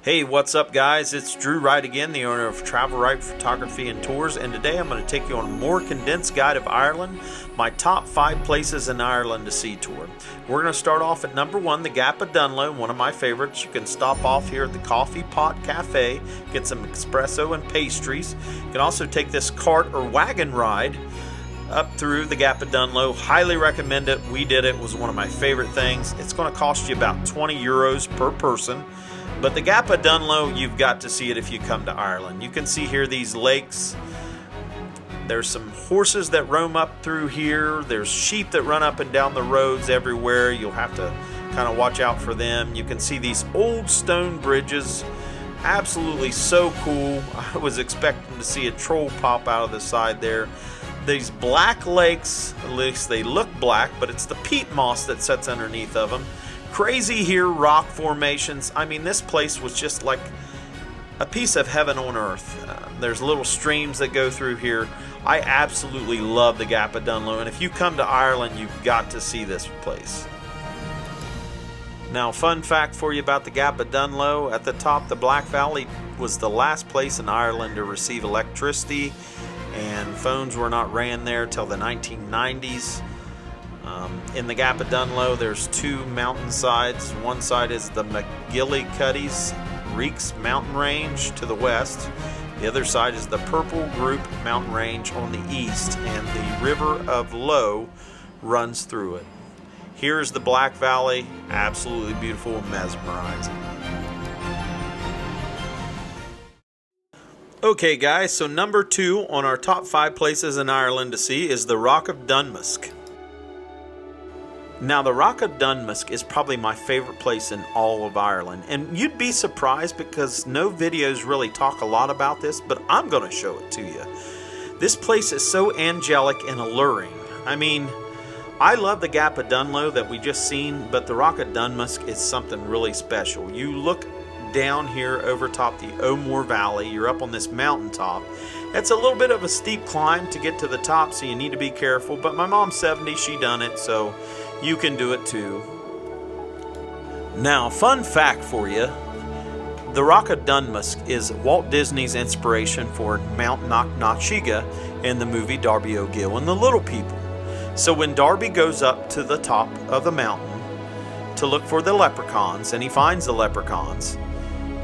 Hey, what's up guys? It's Drew Wright again, the owner of Travel Wright Photography and Tours, and today I'm going to take you on a more condensed guide of Ireland, my top 5 places in Ireland to see tour. We're going to start off at number 1, the Gap of Dunloe, one of my favorites. You can stop off here at the Coffee Pot Cafe, get some espresso and pastries. You can also take this cart or wagon ride up through the Gap of Dunloe. Highly recommend it. We did it. It was one of my favorite things. It's going to cost you about 20 euros per person. But the Gap of Dunloe, you've got to see it if you come to Ireland. You can see here these lakes. There's some horses that roam up through here. There's sheep that run up and down the roads everywhere. You'll have to kind of watch out for them. You can see these old stone bridges. Absolutely so cool. I was expecting to see a troll pop out of the side there. These black lakes, at least they look black, but it's the peat moss that sits underneath of them. Crazy here, rock formations. I mean, this place was just like a piece of heaven on earth. There's little streams that go through here. I absolutely love the Gap of Dunloe, and if you come to Ireland, you've got to see this place. Now, fun fact for you about the Gap of Dunloe, at the top, the Black Valley was the last place in Ireland to receive electricity, and phones were not ran there till the 1990s. In the Gap of Dunloe, there's 2 mountain sides. One side is the McGillycuddy's Reeks Mountain Range to the west. The other side is the Purple Group Mountain Range on the east, and the River of Lowe runs through it. Here's the Black Valley, absolutely beautiful and mesmerizing. Okay guys, so number 2 on our top 5 places in Ireland to see is the Rock of Dunmusk. Now, the Rock of Dunmusk is probably my favorite place in all of Ireland, and you'd be surprised because no videos really talk a lot about this, but I'm going to show it to you. This place is so angelic and alluring. I mean, I love the Gap of Dunloe that we just seen, but the Rock of Dunmusk is something really special. You look down here over top the Moher Valley, you're up on this mountaintop. It's a little bit of a steep climb to get to the top, so you need to be careful, but my mom's 70, she done it, so you can do it too. Now, fun fact for you, the Rock of Dunmusk is Walt Disney's inspiration for Mount Knocknacheaga in the movie Darby O'Gill and the Little People. So when Darby goes up to the top of the mountain to look for the leprechauns, and he finds the leprechauns,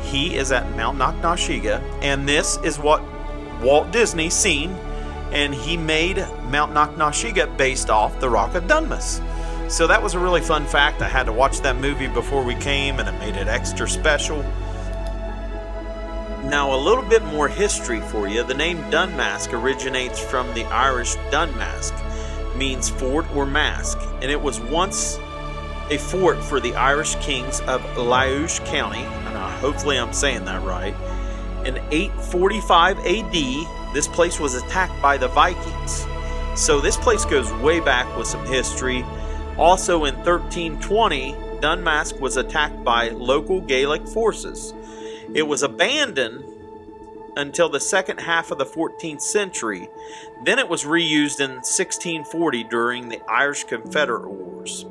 he is at Mount Knocknacheaga, and this is what Walt Disney seen, and he made Mount Knocknacheaga based off the Rock of Dunmusk. So that was a really fun fact. I had to watch that movie before we came, and it made it extra special. Now, a little bit more history for you. The name Dunmask originates from the Irish Dunmask, means fort or mask, and it was once a fort for the Irish kings of Laois County, and hopefully I'm saying that right. In 845 AD, this place was attacked by the Vikings. So this place goes way back with some history. Also in 1320, Dunmask was attacked by local Gaelic forces. It was abandoned until the second half of the 14th century. Then it was reused in 1640 during the Irish Confederate Wars.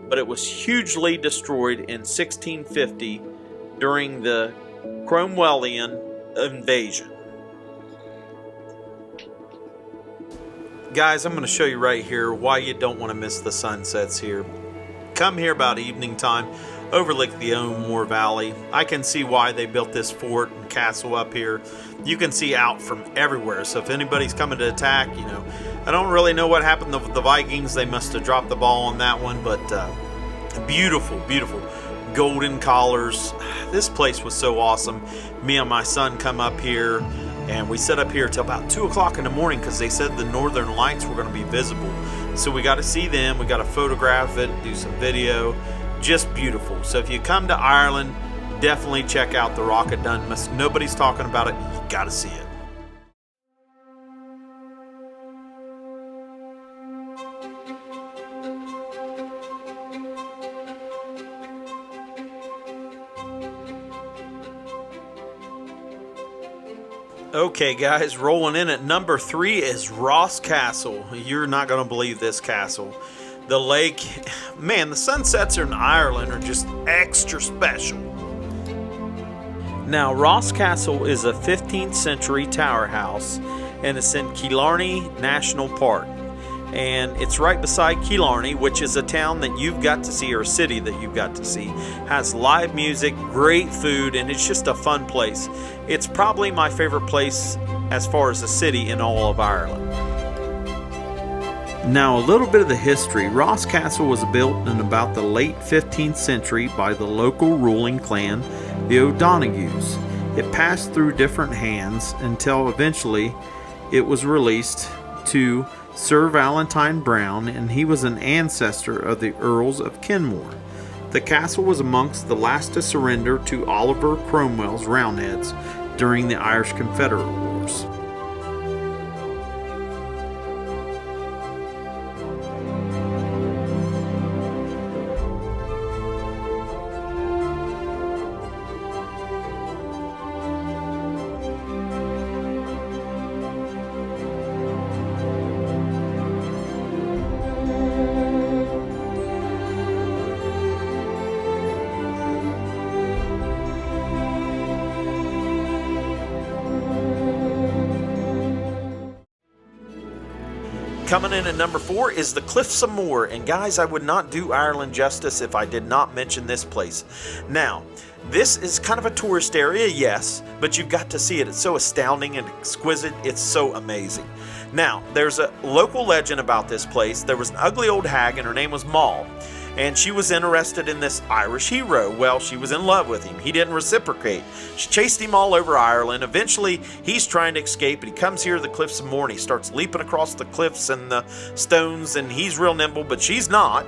But it was hugely destroyed in 1650 during the Cromwellian invasion. Guys, I'm going to show you right here why you don't want to miss the sunsets here. Come here about evening time, overlook the Moher Valley. I can see why they built this fort and castle up here. You can see out from everywhere, so if anybody's coming to attack, you know, I don't really know what happened with the Vikings. They must have dropped the ball on that one, but beautiful, beautiful golden collars. This place was so awesome. Me and my son come up here, and we set up here till about 2 o'clock in the morning because they said the northern lights were going to be visible. So we got to see them. We got to photograph it, do some video. Just beautiful. So if you come to Ireland, definitely check out the Rock of Dunmusk. Nobody's talking about it. You got to see it. Okay guys, rolling in at number 3 is Ross Castle. You're not going to believe this castle. The lake, man, the sunsets in Ireland are just extra special. Now, Ross Castle is a 15th century tower house, and it's in Killarney National Park. And it's right beside Killarney, which is a town that you've got to see, or a city that you've got to see. Has live music, great food, and it's just a fun place. It's probably my favorite place as far as a city in all of Ireland. Now, a little bit of the history. Ross Castle was built in about the late 15th century by the local ruling clan, the O'Donoghus. It passed through different hands until eventually it was released to Sir Valentine Brown, and he was an ancestor of the Earls of Kenmore. The castle was amongst the last to surrender to Oliver Cromwell's Roundheads during the Irish Confederate Wars. Coming in at number 4 is the Cliffs of Moher. And guys, I would not do Ireland justice if I did not mention this place. Now, this is kind of a tourist area, yes, but you've got to see it. It's so astounding and exquisite. It's so amazing. Now, there's a local legend about this place. There was an ugly old hag, and her name was Moher. And she was interested in this Irish hero. Well, she was in love with him. He didn't reciprocate. She chased him all over Ireland. Eventually, he's trying to escape, and he comes here to the Cliffs of Moher, and he starts leaping across the cliffs and the stones, and he's real nimble, but she's not.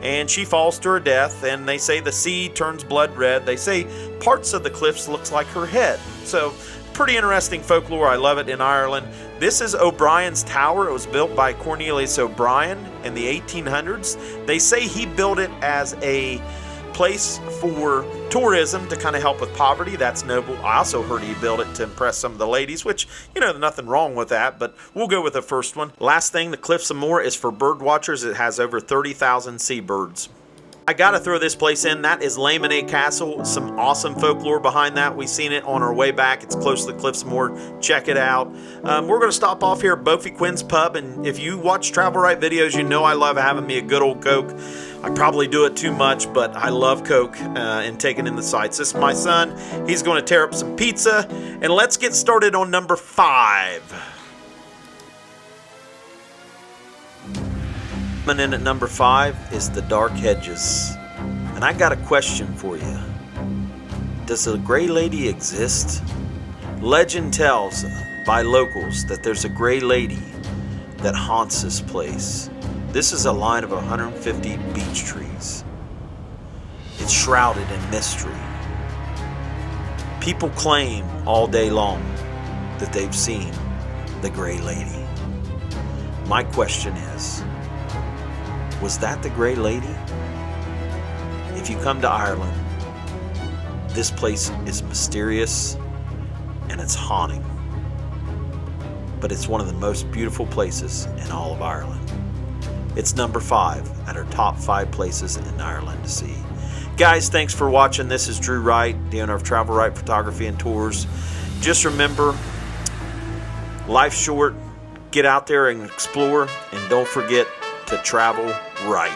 And she falls to her death, and they say the sea turns blood red. They say parts of the cliffs looks like her head. So, pretty interesting folklore. I love it in Ireland. This is O'Brien's Tower. It was built by Cornelius O'Brien in the 1800s. They say he built it as a place for tourism to kind of help with poverty. That's noble. I also heard he built it to impress some of the ladies, which, you know, there's nothing wrong with that, but we'll go with the first one. Last thing, the Cliffs of Moher is for bird watchers. It has over 30,000 seabirds. I gotta throw this place in. That is Laminate Castle. Some awesome folklore behind that. We've seen it on our way back. It's close to the Cliffs of Moher. Check it out. We're gonna stop off here at Bofi Quinn's Pub, and if you watch Travel Right videos, you know I love having me a good old Coke. I probably do it too much, but I love Coke and taking in the sights. This is my son. He's gonna tear up some pizza, and let's get started on number 5. Coming in at number 5 is the Dark Hedges. And I got a question for you. Does the Gray Lady exist? Legend tells by locals that there's a Gray Lady that haunts this place. This is a line of 150 beech trees. It's shrouded in mystery. People claim all day long that they've seen the Gray Lady. My question is, was that the Gray Lady? If you come to Ireland, this place is mysterious and it's haunting. But it's one of the most beautiful places in all of Ireland. It's number 5 at our top 5 places in Ireland to see. Guys, thanks for watching. This is Drew Wright, the owner of Travel Right Photography and Tours. Just remember, life's short. Get out there and explore, and don't forget to travel right.